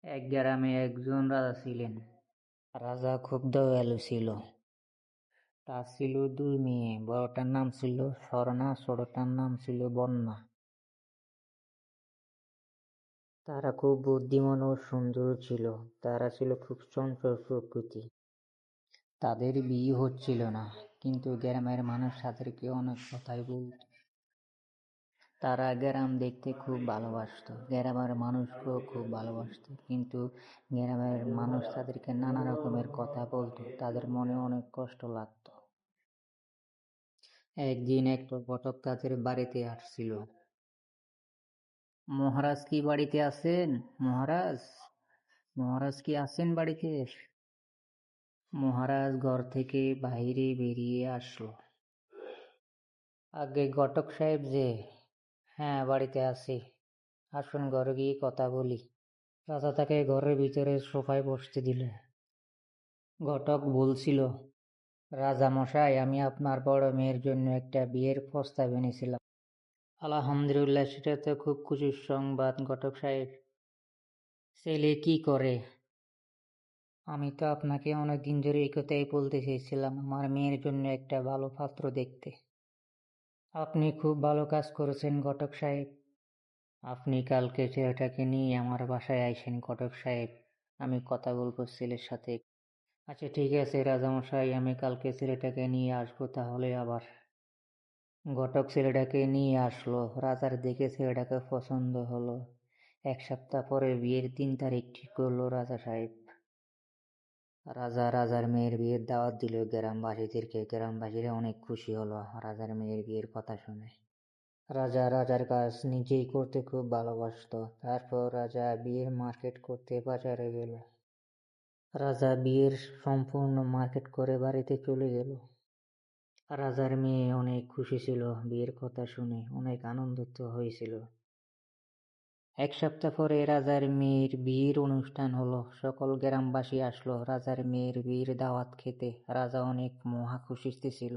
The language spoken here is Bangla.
এক গ্রামে একজন রাজা ছিলেন। রাজা খুব দয়ালু ছিল। তার ছিল দুই মেয়ে, বড়টার নাম ছিল স্বর্ণা, ছোটটার নাম ছিল বন্যা। তারা খুব বুদ্ধিমান ও সুন্দর ছিল। তারা ছিল খুব চঞ্চল প্রকৃতি। তাদের বিয়ে হচ্ছিল না, কিন্তু গ্রামের মানুষ তাদেরকে অনেক কথাই বলত। তারা গ্রাম দেখতে খুব ভালোবাসত, গ্রামের মানুষকেও খুব ভালোবাসত, কিন্তু গ্রামের মানুষ তাদেরকে নানা রকমের কথা বলতো, তাদের মনে অনেক কষ্ট লাগতো। একদিন একটা ঘটক তাদের বাড়িতে আসছিল। মহারাজ কি বাড়িতে আছেন? মহারাজ, মহারাজ কি আছেন বাড়িতে? মহারাজ ঘর থেকে বাইরে বেরিয়ে আসলো। আগে ঘটক সাহেব যে? হ্যাঁ, বাড়িতে আছি। আসুন ঘরে গিয়ে কথা বলি। রাজা তাকে ঘরের ভিতরে সোফায় বসতে দিল। ঘটক বলছিল, রাজা মশাই, আমি আপনার বড় মেয়ের জন্য একটা বিয়ের প্রস্তাব এনেছিলাম। আলহামদুলিল্লাহ, সেটা তো খুব খুশির সংবাদ ঘটক সাহেব। ছেলে কি করে? আমি তো আপনাকে অনেকদিন ধরে এই কথাই বলতে চেয়েছিলাম, আমার মেয়ের জন্য একটা ভালো পাত্র দেখতে। আপনি খুব ভালো কাজ করেছেন ঘটক সাহেব। আপনি কালকে ছেলেটাকে নিয়ে আমার বাসায় আইসেন ঘটক সাহেব, আমি কথা বলবো ছেলের সাথে। আচ্ছা ঠিক আছে রাজামশাই, আমি কালকে ছেলেটাকে নিয়ে আসবো তাহলে আবার। ঘটক ছেলেটাকে নিয়ে আসলো। রাজার দেখে ছেলেটাকে পছন্দ হলো। 1 সপ্তাহ পরে বিয়ের 3 তারিখ ঠিক করলো রাজা সাহেব। রাজা রাজার মেয়ের বিয়ের দাওয়াত দিল গ্রামবাসীদেরকে। গ্রামবাসীরা অনেক খুশি হলো রাজার মেয়ের বিয়ের কথা শুনে। রাজা রাজার কাজ নিজেই করতে খুব ভালোবাসতো। তারপর রাজা বিয়ের মার্কেট করতে বাজারে গেল। রাজা বিয়ের সম্পূর্ণ মার্কেট করে বাড়িতে চলে গেল। রাজার মেয়ে অনেক খুশি ছিল, বিয়ের কথা শুনে অনেক আনন্দিত হয়েছিল। 1 সপ্তাহ পরে রাজার মেয়ের বিয়ের অনুষ্ঠান হলো। সকল গ্রামবাসী আসলো রাজার মেয়ের বিয়ের দাওয়াত খেতে। রাজা অনেক মহা খুশিতে ছিল।